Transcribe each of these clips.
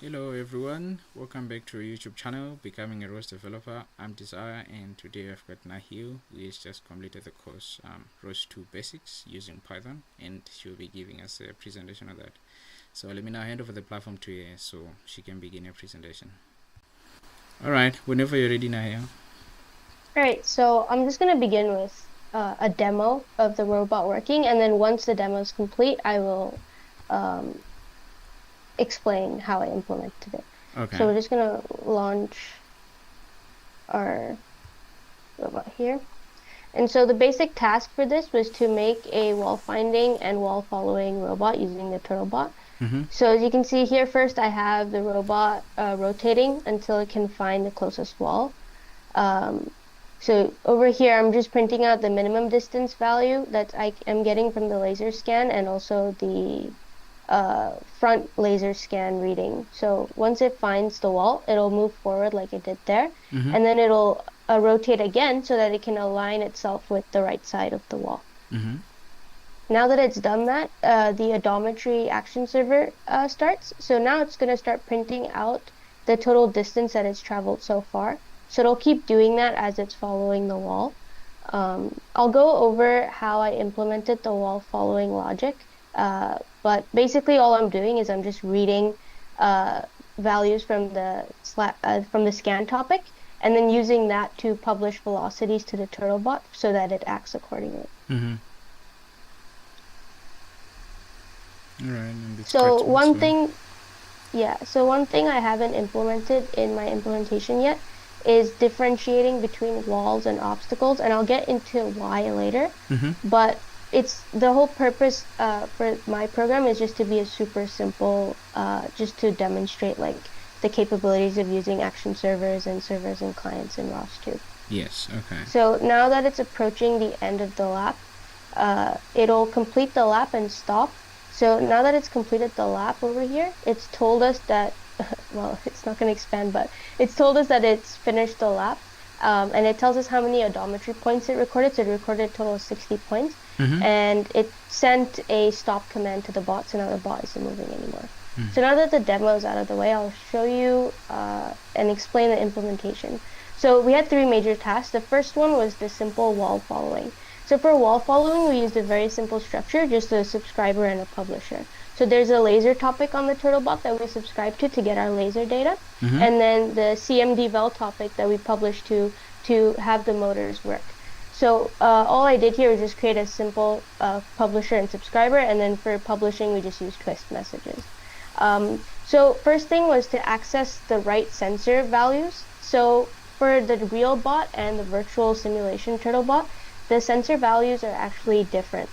Hello everyone, welcome back to our YouTube channel, Becoming a ROS Developer. I'm Desire, and today I've got Nahl, who has just completed the course ROS Basics using Python, and she'll be giving us a presentation of that. So let me now hand over the platform to her so she can begin her presentation. Alright, whenever you're ready, Nahl. Alright, so I'm just going to begin with a demo of the robot working, and then once the demo is complete, I will explain how I implemented it. Okay. So we're just going to launch our robot here. And so the basic task for this was to make a wall finding and wall following robot using the Turtlebot. So as you can see here, first I have the robot rotating until it can find the closest wall. So over here, I'm just printing out the minimum distance value that I am getting from the laser scan, and also the front laser scan reading. So once it finds the wall, it'll move forward like it did there, and then it'll rotate again so that it can align itself with the right side of the wall. Now that it's done that, the odometry action server starts. So now it's going to start printing out the total distance that it's traveled so far. So it'll keep doing that as it's following the wall. I'll go over how I implemented the wall following logic, but basically all I'm doing is I'm just reading values from the scan topic, and then using that to publish velocities to the Turtlebot so that it acts accordingly. So one thing I haven't implemented in my implementation yet is differentiating between walls and obstacles, and I'll get into why later. But it's the whole purpose for my program is just to be a super simple, just to demonstrate like the capabilities of using action servers and clients in ROS2. Yes, okay. So now that it's approaching the end of the lap, it'll complete the lap and stop. So now that it's completed the lap over here, it's told us that, well, it's not going to expand, but it's told us that it's finished the lap, and it tells us how many odometry points it recorded. So it recorded a total of 60 points, and it sent a stop command to the bot, so now the bot isn't moving anymore. So now that the demo is out of the way, I'll show you and explain the implementation. So we had three major tasks. The first one was the simple wall following. So for wall following, we used a very simple structure, just a subscriber and a publisher. So there's a laser topic on the Turtlebot that we subscribe to get our laser data, and then the CMDVEL topic that we publish to have the motors work. So all I did here was just create a simple publisher and subscriber, and then for publishing, we just use twist messages. So first thing was to access the right sensor values. So for the real bot and the virtual simulation Turtlebot, the sensor values are actually different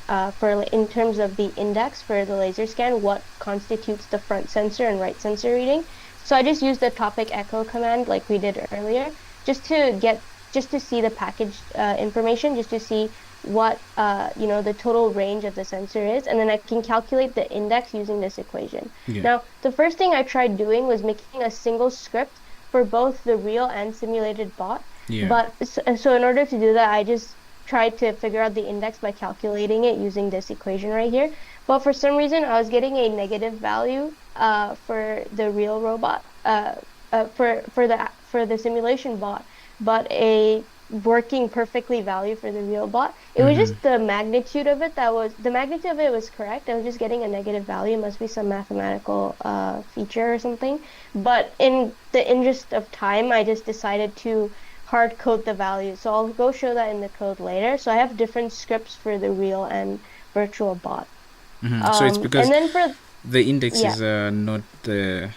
in terms of the index for the laser scan, what constitutes the front sensor and right sensor reading. So I just used the topic echo command like we did earlier, just to see the package information, just to see what the total range of the sensor is, and then I can calculate the index using this equation. Now, the first thing I tried doing was making a single script for both the real and simulated bot. But so in order to do that, I just tried to figure out the index by calculating it using this equation right here. But for some reason, I was getting a negative value for the real robot, for the simulation bot, but a working perfectly value for the real bot. It was just the magnitude of it was correct. I was just getting a negative value. It must be some mathematical feature or something. But in the interest of time, I just decided to hard code the value. So I'll go show that in the code later. So I have different scripts for the real and virtual bot. So it's because and then for the indexes are not the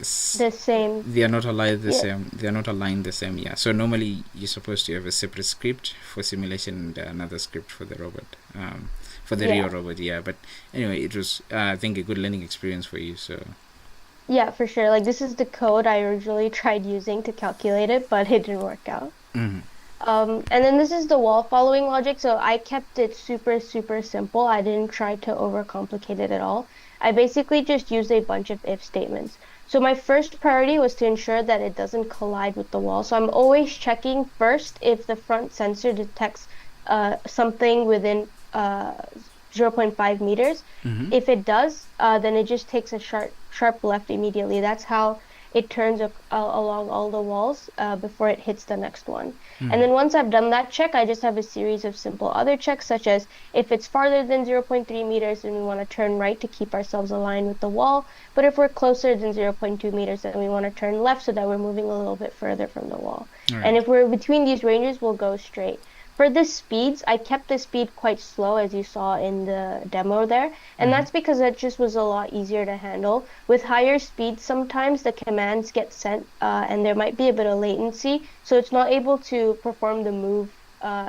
same. They are not aligned the same. They are not aligned the same. Yeah. So normally you're supposed to have a separate script for simulation and another script for the robot, for the real robot. Yeah. But anyway, it was I think a good learning experience for you. So. Yeah, for sure. Like this is the code I originally tried using to calculate it, but it didn't work out. And then this is the wall following logic. So I kept it super, super simple. I didn't try to overcomplicate it at all. I basically just used a bunch of if statements. So my first priority was to ensure that it doesn't collide with the wall. So I'm always checking first if the front sensor detects something within 0.5 meters. Mm-hmm. If it does, then it just takes a sharp left immediately. That's how it turns along all the walls before it hits the next one. Mm-hmm. And then once I've done that check, I just have a series of simple other checks, such as if it's farther than 0.3 meters, then we want to turn right to keep ourselves aligned with the wall. But if we're closer than 0.2 meters, then we want to turn left so that we're moving a little bit further from the wall. All right. And if we're between these ranges, we'll go straight. For the speeds, I kept the speed quite slow, as you saw in the demo there. And that's because it just was a lot easier to handle. With higher speeds, sometimes the commands get sent and there might be a bit of latency. So it's not able to perform the move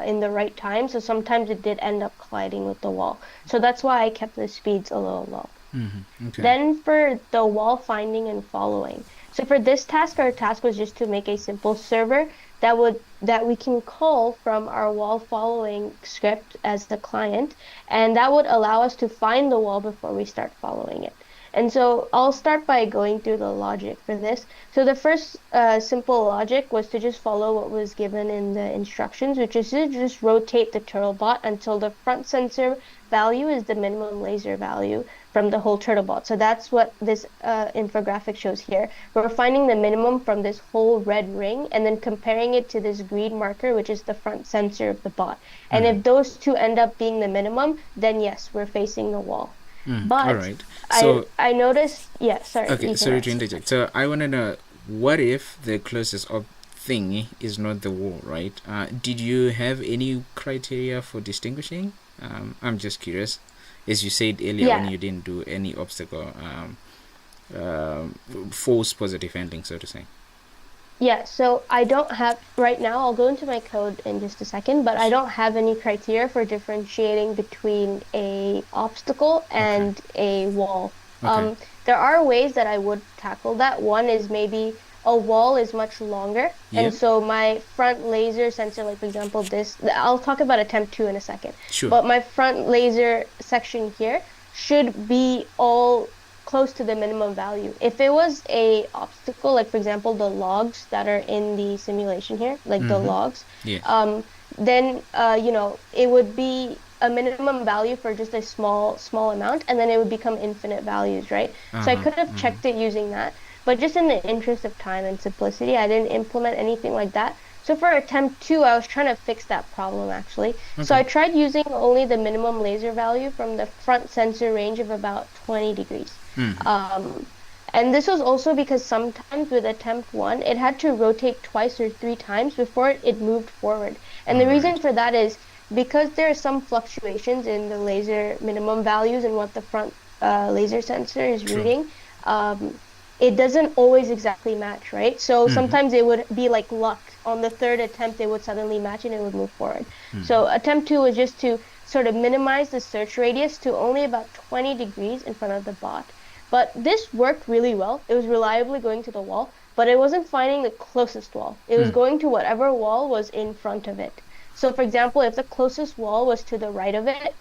in the right time. So sometimes it did end up colliding with the wall. So that's why I kept the speeds a little low. Mm-hmm. Okay. Then for the wall finding and following. So for this task, our task was just to make a simple server that we can call from our wall following script as the client, and that would allow us to find the wall before we start following it. And so I'll start by going through the logic for this. So the first simple logic was to just follow what was given in the instructions, which is to just rotate the Turtlebot until the front sensor value is the minimum laser value from the whole Turtlebot. So that's what this infographic shows here. We're finding the minimum from this whole red ring and then comparing it to this green marker, which is the front sensor of the bot. And if those two end up being the minimum, then yes, we're facing the wall. But all right. So I noticed, yeah, sorry. Okay, sorry to interject. So I want to know, what if the closest thing is not the wall, right? Did you have any criteria for distinguishing? I'm just curious. As you said earlier, when you didn't do any obstacle, false positive handling, so to say. Yeah, so I don't have, right now, I'll go into my code in just a second, but I don't have any criteria for differentiating between a obstacle and a wall. Okay. There are ways that I would tackle that. One is maybe a wall is much longer, and so my front laser sensor, like for example I'll talk about attempt 2 in a second. Sure. But my front laser section here should be all close to the minimum value. If it was a obstacle, like for example the logs that are in the simulation here, like the logs, then it would be a minimum value for just a small amount, and then it would become infinite values, right? So I could have checked it using that, but just in the interest of time and simplicity, I didn't implement anything like that. So for attempt 2, I was trying to fix that problem actually. So I tried using only the minimum laser value from the front sensor range of about 20 degrees. And this was also because sometimes with attempt 1, it had to rotate twice or 3 times before it moved forward. And the reason for that is because there are some fluctuations in the laser minimum values and what the front laser sensor is reading. It doesn't always exactly match, right? So sometimes it would be like luck. On the 3rd attempt, it would suddenly match and it would move forward. So attempt 2 was just to sort of minimize the search radius to only about 20 degrees in front of the bot. But this worked really well. It was reliably going to the wall, but it wasn't finding the closest wall. It was going to whatever wall was in front of it. So for example, if the closest wall was to the right of it,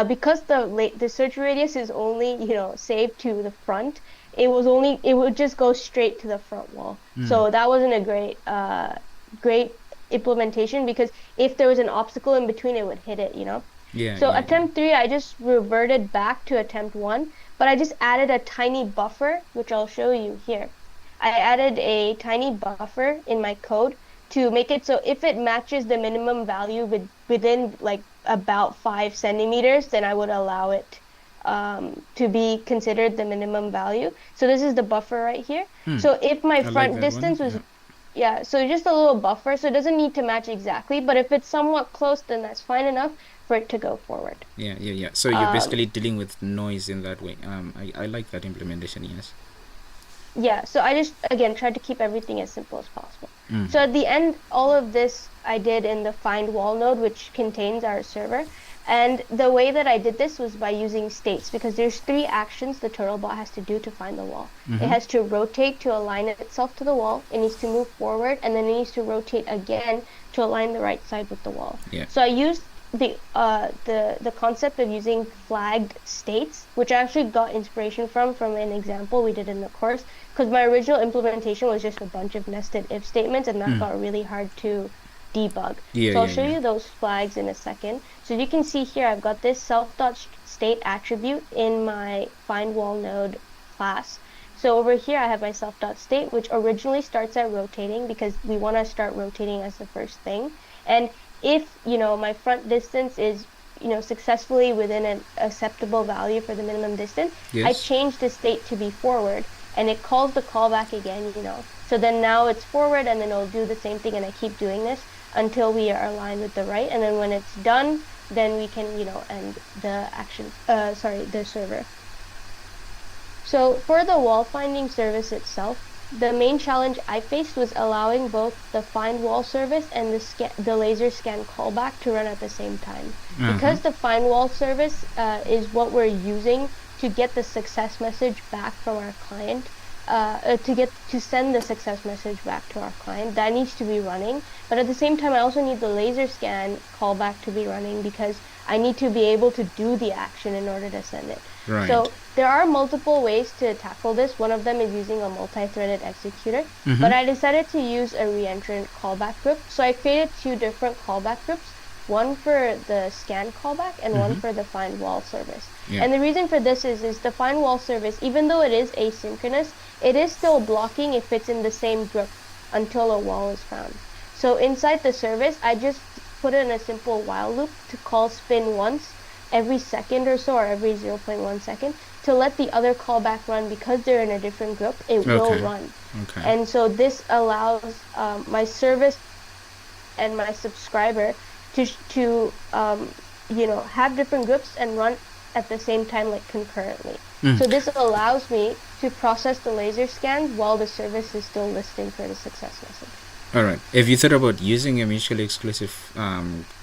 because the search radius is only, saved to the front, it would just go straight to the front wall. So that wasn't a great implementation, because if there was an obstacle in between, it would hit it, attempt 3, I just reverted back to attempt 1, but I just added a tiny buffer, which I'll show you here. I added a tiny buffer in my code to make it so if it matches the minimum value within like about 5 centimeters, then I would allow it to be considered the minimum value. So this is the buffer right here. So if my front distance was so just a little buffer, so it doesn't need to match exactly, but if it's somewhat close, then that's fine enough for it to go forward. So you're basically dealing with noise in that way. I like that implementation. Yes. So I just again tried to keep everything as simple as possible. So at the end, all of this I did in the find wall node, which contains our server. And the way that I did this was by using states, because there's 3 actions the Turtlebot has to do to find the wall. It has to rotate to align itself to the wall, it needs to move forward, and then it needs to rotate again to align the right side with the wall. So I used the concept of using flagged states, which I actually got inspiration from an example we did in the course, because my original implementation was just a bunch of nested if statements, and that got really hard to debug. So I'll show you those flags in a second. So you can see here I've got this state attribute in my find wall node class. So over here, I have my self.state, which originally starts at rotating because we want to start rotating as the first thing. And if, my front distance is, successfully within an acceptable value for the minimum distance, I change the state to be forward, and it calls the callback again, So then now it's forward, and then it'll do the same thing, and I keep doing this until we are aligned with the right. And then when it's done, then we can, end the the server. So for the wall finding service itself, the main challenge I faced was allowing both the find wall service and the laser scan callback to run at the same time. Because the find wall service is what we're using to get the success message back from our client, to send the success message back to our client, that needs to be running. But at the same time, I also need the laser scan callback to be running because I need to be able to do the action in order to send it. Right. So there are multiple ways to tackle this. One of them is using a multi-threaded executor, but I decided to use a reentrant callback group. So I created two different callback groups, one for the scan callback and one for the find wall service. And the reason for this is the find wall service, even though it is asynchronous, it is still blocking if it's in the same group until a wall is found. So inside the service, I just put in a simple while loop to call spin once every second or so, or every 0.1 second, to let the other callback run. Because they're in a different group, it will run. And so this allows my service and my subscriber to have different groups and run at the same time, like concurrently. So this allows me to process the laser scans while the service is still listening for the success message. All right. Have you thought about using a mutually exclusive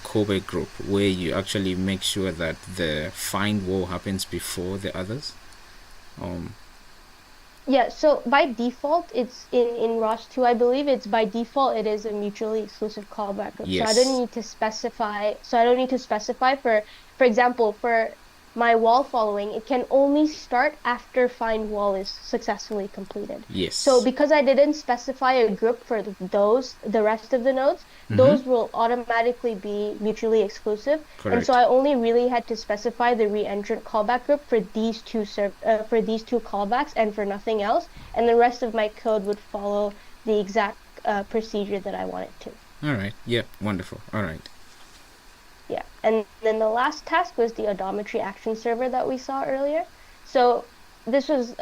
callback group where you actually make sure that the find wall happens before the others? Yeah, so by default, it's in ROS 2, I believe it's by default, it is a mutually exclusive callback group. Yes. So I don't need to specify for example, for my wall following, it can only start after find wall is successfully completed. Yes. So because I didn't specify a group for the rest of the nodes, those will automatically be mutually exclusive. Correct. And so I only really had to specify the reentrant callback group for these two callbacks and for nothing else. And the rest of my code would follow the exact procedure that I want it to. All right. Yeah. Wonderful. All right. Yeah, and then the last task was the odometry action server that we saw earlier. So this was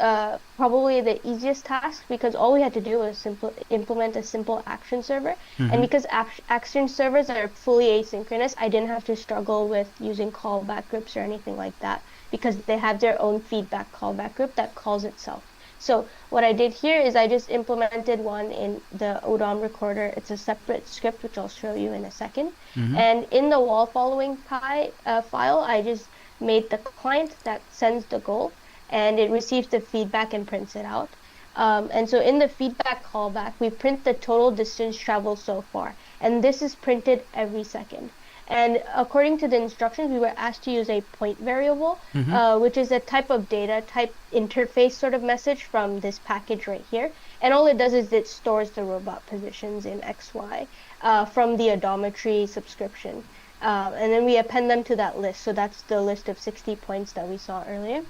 probably the easiest task because all we had to do was implement a simple action server. And because action servers are fully asynchronous, I didn't have to struggle with using callback groups or anything like that because they have their own feedback callback group that calls itself. So what I did here is I just implemented one in the odom recorder. It's a separate script, which I'll show you in a second. And in the wall following file, I just made the client that sends the goal, and it receives the feedback and prints it out. And so in the feedback callback, we print the total distance traveled so far. And this is printed every second. And according to the instructions, we were asked to use a point variable, which is a type of data type interface sort of message from this package right here. And all it does is it stores the robot positions in XY from the odometry subscription. And then we append them to that list. So that's the list of 60 points that we saw earlier.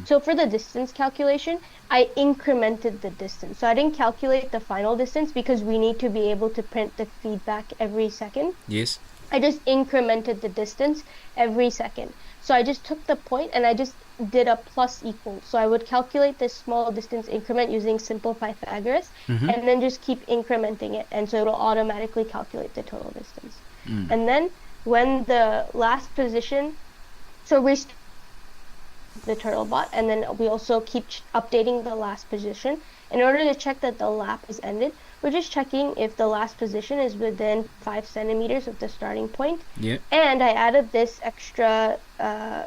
So for the distance calculation, I incremented the distance. So I didn't calculate the final distance because we need to be able to print the feedback every second. Yes. I just incremented the distance every second. So I just took the point and I just did a plus equal. So I would calculate this small distance increment using simple Pythagoras and then just keep incrementing it. And so it'll automatically calculate the total distance. And then when the last position, so we start the Turtlebot, and then we also keep updating the last position. In order to check that the lap is ended, we're just checking if the last position is within 5 centimeters of the starting point. Yeah. And I added this extra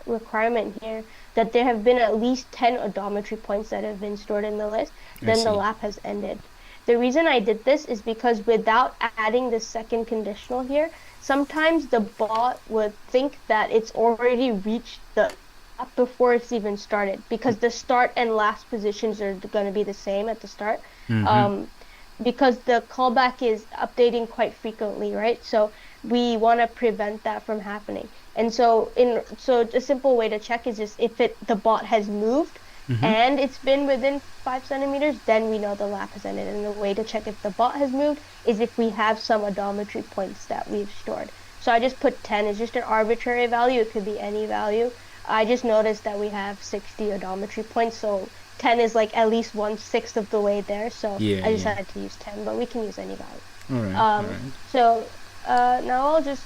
requirement here that there have been at least 10 odometry points that have been stored in the list. Then the lap has ended. The reason I did this is because without adding the second conditional here, sometimes the bot would think that it's already reached the lap before it's even started, because the start and last positions are going to be the same at the start. Because the callback is updating quite frequently, right? So we want to prevent that from happening. And so a simple way to check is just if the bot has moved and it's been within 5 centimeters, then we know the lap has ended. And the way to check if the bot has moved is if we have some odometry points that we've stored. So I just put 10. It's just an arbitrary value. It could be any value. I just noticed that we have 60 odometry points, so 10 is like at least 1/6 of the way there. So I decided to use 10, but we can use any value. All right. So now I'll just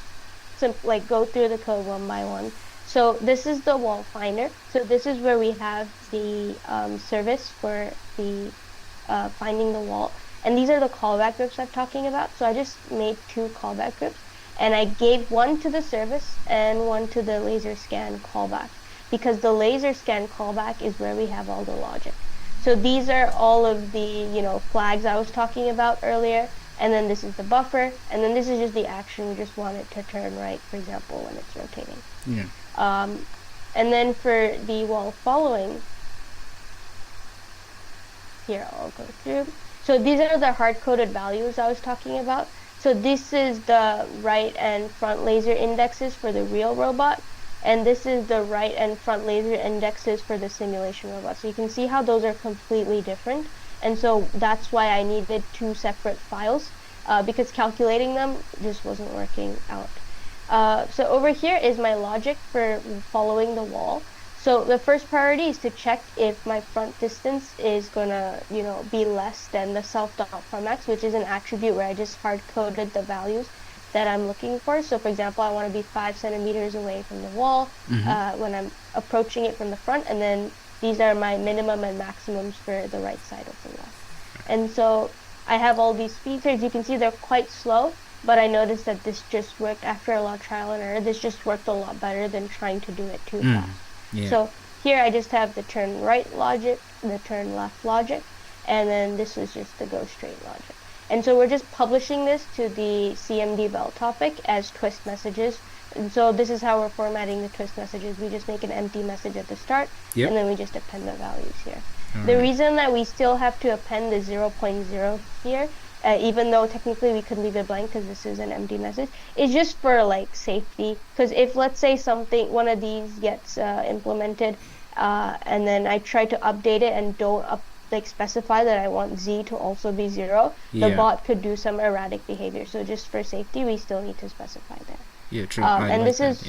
go through the code one by one. So this is the wall finder. So this is where we have the service for the finding the wall. And these are the callback groups I'm talking about. So I just made 2 callback groups. And I gave one to the service and one to the laser scan callback. Because the laser scan callback is where we have all the logic. So these are all of the, flags I was talking about earlier. And then this is the buffer. And then this is just the action. We just want it to turn right, for example, when it's rotating. Yeah. And then for the wall following, here I'll go through. So these are the hard-coded values I was talking about. So this is the right and front laser indexes for the real robot. And this is the right and front laser indexes for the simulation robot. So you can see how those are completely different. And so that's why I needed 2 separate files because calculating them just wasn't working out. So over here is my logic for following the wall. So the first priority is to check if my front distance is gonna, be less than the self.formax, which is an attribute where I just hard-coded the values that I'm looking for. So for example, I want to be 5 centimeters away from the wall when I'm approaching it from the front, and then these are my minimum and maximums for the right side of the wall. And so I have all these speeds here. As you can see, they're quite slow, but I noticed that this just worked after a lot of trial and error. This just worked a lot better than trying to do it too fast. Yeah. So here I just have the turn right logic, the turn left logic, and then this is just the go straight logic. And so we're just publishing this to the CMD val topic as twist messages. And so this is how we're formatting the twist messages. We just make an empty message at the start, and then we just append the values here. The reason that we still have to append the 0.0 here, even though technically we could leave it blank because this is an empty message, is just for safety. Because if, let's say, one of these gets implemented, and then I try to update it and don't specify that I want Z to also be 0, the bot could do some erratic behavior. So just for safety, we still need to specify that. Yeah, true. And this is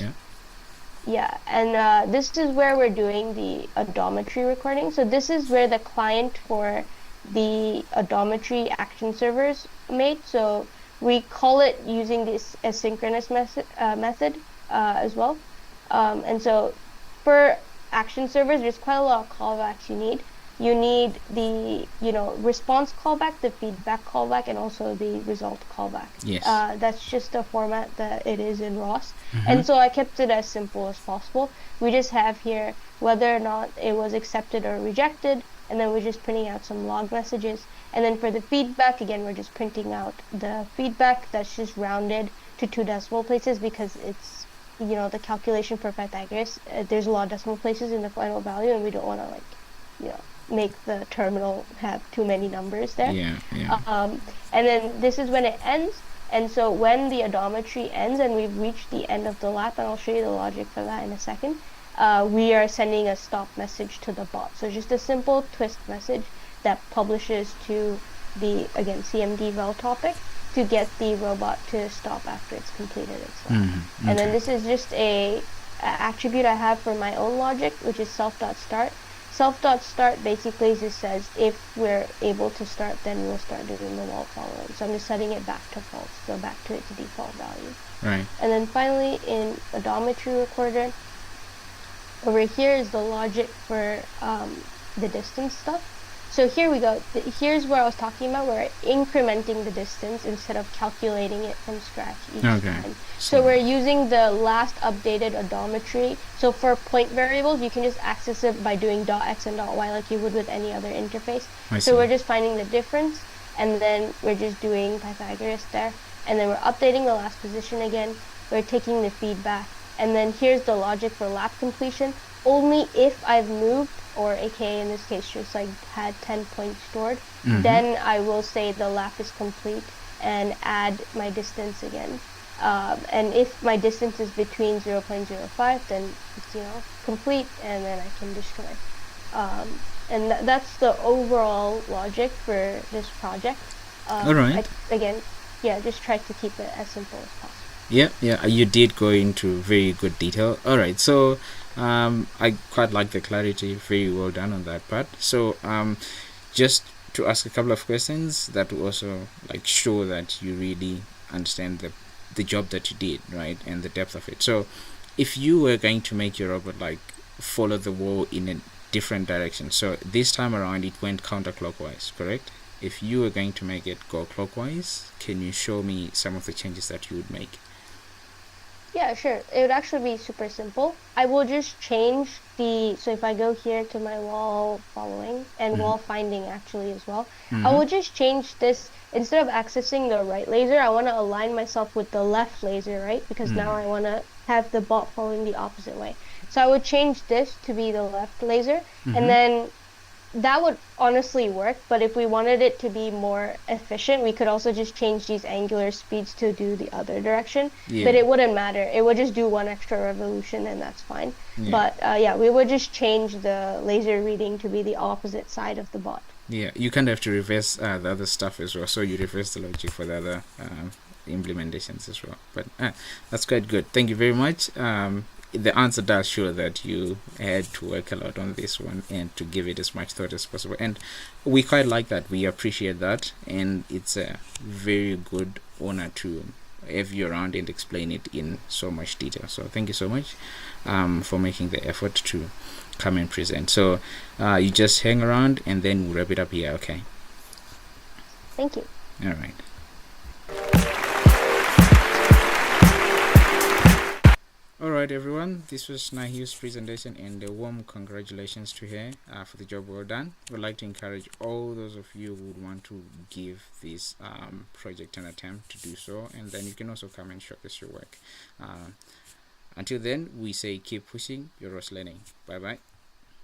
this is where we're doing the odometry recording. So this is where the client for the odometry action servers made. So we call it using this asynchronous method as well. And so for action servers, there's quite a lot of callbacks you need. You need the response callback, the feedback callback, and also the result callback. Yes. That's just the format that it is in ROS. And so I kept it as simple as possible. We just have here whether or not it was accepted or rejected, and then we're just printing out some log messages. And then for the feedback, again, we're just printing out the feedback that's just rounded to 2 decimal places because it's the calculation for Pythagoras. There's a lot of decimal places in the final value, and we don't want to make the terminal have too many numbers there. And then this is when it ends. And so when the odometry ends and we've reached the end of the lap, and I'll show you the logic for that in a second, we are sending a stop message to the bot. So just a simple twist message that publishes to the, again, CMD val topic to get the robot to stop after it's completed its lap. And then this is just a attribute I have for my own logic, which is self.start. Self.start basically just says if we're able to start, then we'll start doing the wall following. So I'm just setting it back to false, so back to its default value. Right. And then finally in odometry recorder, over here is the logic for the distance stuff. So here we go. Here's where I was talking about. We're incrementing the distance instead of calculating it from scratch each time. So we're using the last updated odometry. So for point variables, you can just access it by doing .x and .y like you would with any other interface. So we're just finding the difference, and then we're just doing Pythagoras there. And then we're updating the last position again. We're taking the feedback. And then here's the logic for lap completion. Only if I've moved, or aka in this case just had 10 points stored, then I will say the lap is complete and add my distance again. And if my distance is between 0.05, then it's, complete, and then I can destroy. And that's the overall logic for this project. All right. Again, yeah, just try to keep it as simple as possible. Yeah, you did go into very good detail. All right, so I quite like the clarity. Very well done on that part. So just to ask a couple of questions that will also like show that you really understand the job that you did, right, and the depth of it. So if you were going to make your robot like follow the wall in a different direction, so this time around it went counterclockwise, correct? If you were going to make it go clockwise, can you show me some of the changes that you would make? Yeah, sure. It would actually be super simple. I will just change so if I go here to my wall following and wall finding actually as well, I will just change this. Instead of accessing the right laser, I want to align myself with the left laser, right? Because now I want to have the bot following the opposite way. So I would change this to be the left laser, and then that would honestly work, but if we wanted it to be more efficient, we could also just change these angular speeds to do the other direction. But it wouldn't matter. It would just do one extra revolution, and that's fine. But yeah, we would just change the laser reading to be the opposite side of the bot. Yeah, you kind of have to reverse the other stuff as well. So you reverse the logic for the other implementations as well. But that's quite good. Thank you very much. The answer does show that you had to work a lot on this one and to give it as much thought as possible, and we quite like that. We appreciate that, and it's a very good honor to have you around and explain it in so much detail. So thank you so much for making the effort to come and present. So you just hang around and then we'll wrap it up here. Okay, Thank you. all right. Alright everyone, this was Nahil's presentation, and a warm congratulations to her for the job well done. We'd like to encourage all those of you who would want to give this project an attempt to do so, and then you can also come and showcase your work. Until then, we say keep pushing your ROS learning. Bye bye.